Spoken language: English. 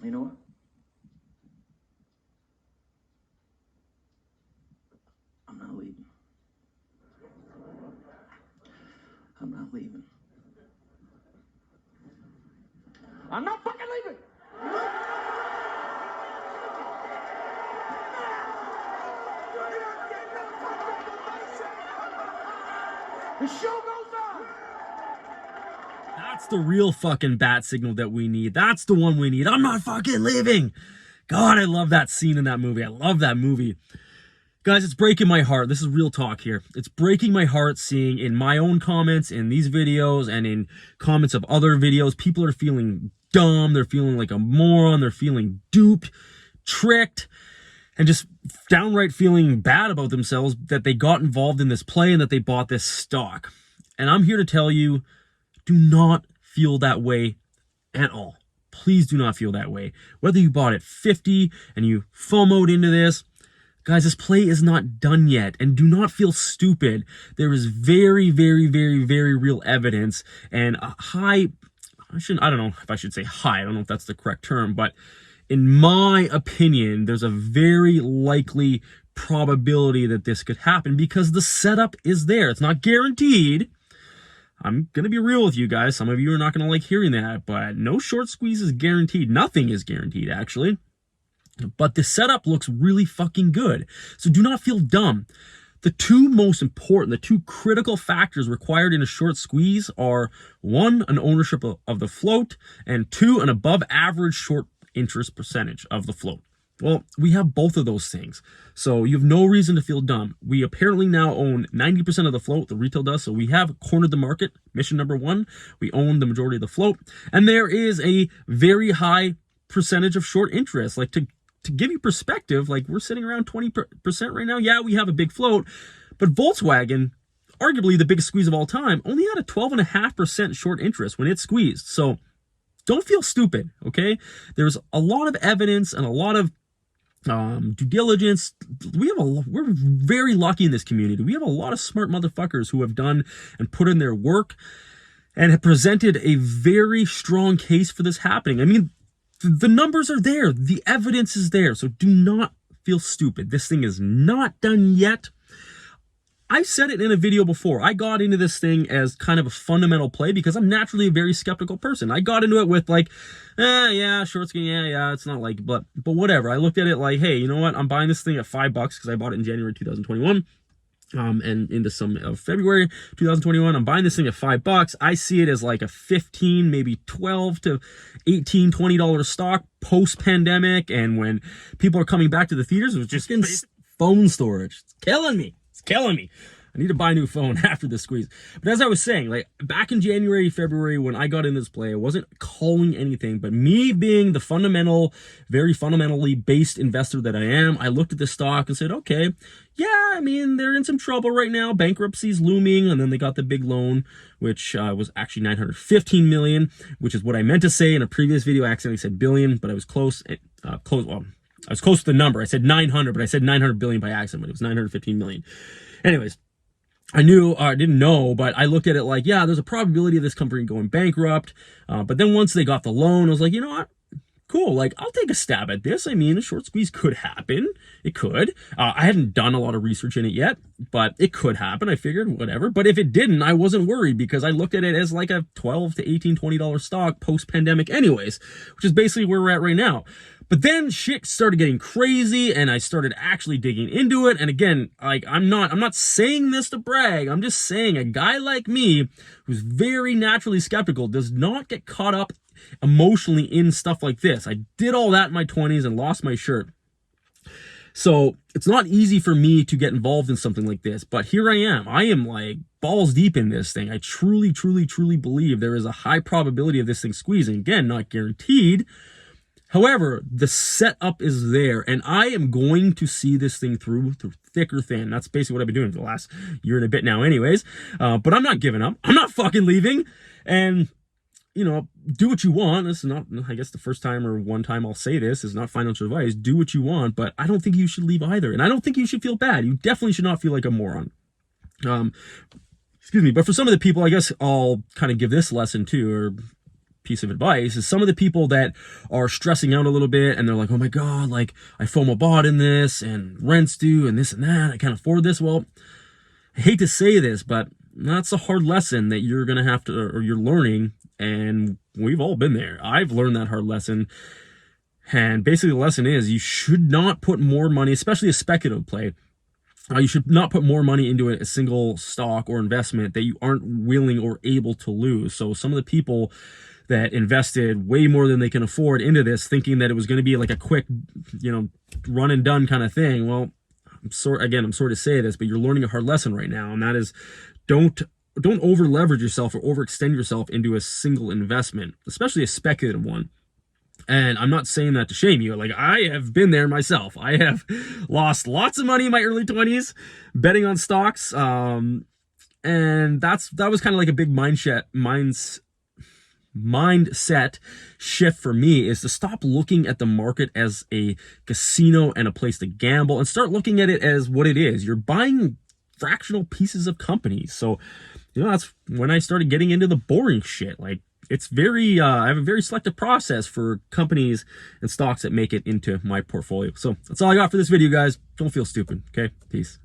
You know what? I'm not leaving. I'm not leaving. I'm not fucking leaving. The show goes on. That's the real fucking bat signal that we need. That's the one we need. I'm not fucking leaving. God, I love that scene in that movie. I love that movie. Guys, it's breaking my heart. This is real talk here. It's breaking my heart seeing in my own comments, in these videos, and in comments of other videos, people are feeling dumb. They're feeling like a moron. They're feeling duped, tricked, and just downright feeling bad about themselves that they got involved in this play and that they bought this stock. And I'm here to tell you, do not feel that way at all. Please do not feel that way. Whether you bought at 50 and you FOMO'd into this, guys, this play is not done yet, and do not feel stupid. There is very, very, very, very real evidence and a high, I don't know if I should say high, I don't know if that's the correct term, but in my opinion, there's a very likely probability that this could happen because the setup is there. It's not guaranteed. I'm going to be real with you guys. Some of you are not going to like hearing that, but no short squeeze is guaranteed. Nothing is guaranteed, actually. But the setup looks really fucking good. So do not feel dumb. The two most important, the two critical factors required in a short squeeze are, one, an ownership of the float, and two, an above average short interest percentage of the float. Well, we have both of those things. So you have no reason to feel dumb. We apparently now own 90% of the float, the retail does. So we have cornered the market. Mission number one, we own the majority of the float. And there is a very high percentage of short interest. Like to give you perspective, like we're sitting around 20% right now. Yeah, we have a big float, but Volkswagen, arguably the biggest squeeze of all time, only had a 12.5% short interest when it squeezed. So don't feel stupid, okay? There's a lot of evidence and a lot of due diligence. We're very lucky in this community. We have a lot of smart motherfuckers who have done and put in their work and have presented a very strong case for this happening. I mean, the numbers are there. The evidence is there. So do not feel stupid. This thing is not done yet. I've said it in a video before. I got into this thing as kind of a fundamental play because I'm naturally a very skeptical person. I got into it with like, yeah, short squeeze, yeah, it's not like, but whatever. I looked at it like, hey, you know what? I'm buying this thing at $5 because I bought it in January 2021. And into some of February 2021, I'm buying this thing at $5. I see it as like a 15, maybe 12 to 18, $20 stock post-pandemic. And when people are coming back to the theaters, it was just in phone storage. It's killing me. It's killing me. I need to buy a new phone after this squeeze. But as I was saying, like back in January, February, when I got in this play, I wasn't calling anything, but me being the very fundamentally based investor that I am, I looked at the stock and said, okay, yeah, I mean, they're in some trouble right now. Bankruptcy's looming. And then they got the big loan, which was actually $915 million, which is what I meant to say in a previous video. I accidentally said billion, but I was close. Well, I was close to the number. I said 900, but I said 900 billion by accident, but it was 915 million. Anyways, I didn't know, but I looked at it like, yeah, there's a probability of this company going bankrupt. But then once they got the loan, I was like, you know what? Cool. Like, I'll take a stab at this. I mean, a short squeeze could happen. It could. I hadn't done a lot of research in it yet, but it could happen. I figured whatever. But if it didn't, I wasn't worried because I looked at it as like a $12 to $18, $20 stock post-pandemic anyways, which is basically where we're at right now. But then shit started getting crazy and I started actually digging into it. And again, like I'm not saying this to brag. I'm just saying a guy like me who's very naturally skeptical does not get caught up emotionally in stuff like this. I did all that in my 20s and lost my shirt. So it's not easy for me to get involved in something like this, but here I am. I am like balls deep in this thing. I truly, truly, truly believe there is a high probability of this thing squeezing. Again, not guaranteed. However, the setup is there, and I am going to see this thing through thick or thin. That's basically what I've been doing for the last year and a bit now anyways. But I'm not giving up. I'm not fucking leaving. And, you know, do what you want. This is not, I guess the first time or one time I'll say this is not financial advice. Do what you want, but I don't think you should leave either. And I don't think you should feel bad. You definitely should not feel like a moron. Excuse me. But for some of the people, I guess I'll kind of give this lesson too, or piece of advice is some of the people that are stressing out a little bit and they're like, oh my God, like I FOMO bought in this and rent's due and this and that. I can't afford this. Well, I hate to say this, but that's a hard lesson that you're going to have to, or you're learning. And we've all been there. I've learned that hard lesson. And basically the lesson is you should not put more money, especially a speculative play. You should not put more money into a single stock or investment that you aren't willing or able to lose. So some of the people that invested way more than they can afford into this, thinking that it was going to be like a quick, run and done kind of thing. Well, I'm sorry to say this, but you're learning a hard lesson right now. And that is don't over leverage yourself or overextend yourself into a single investment, especially a speculative one. And I'm not saying that to shame you. Like, I have been there myself. I have lost lots of money in my early 20s betting on stocks. And that was kind of like a big mindset shift for me, is to stop looking at the market as a casino and a place to gamble and start looking at it as what it is. You're buying fractional pieces of companies. So, that's when I started getting into the boring shit. Like, it's I have a very selective process for companies and stocks that make it into my portfolio. So that's all I got for this video, guys. Don't feel stupid. Okay, peace.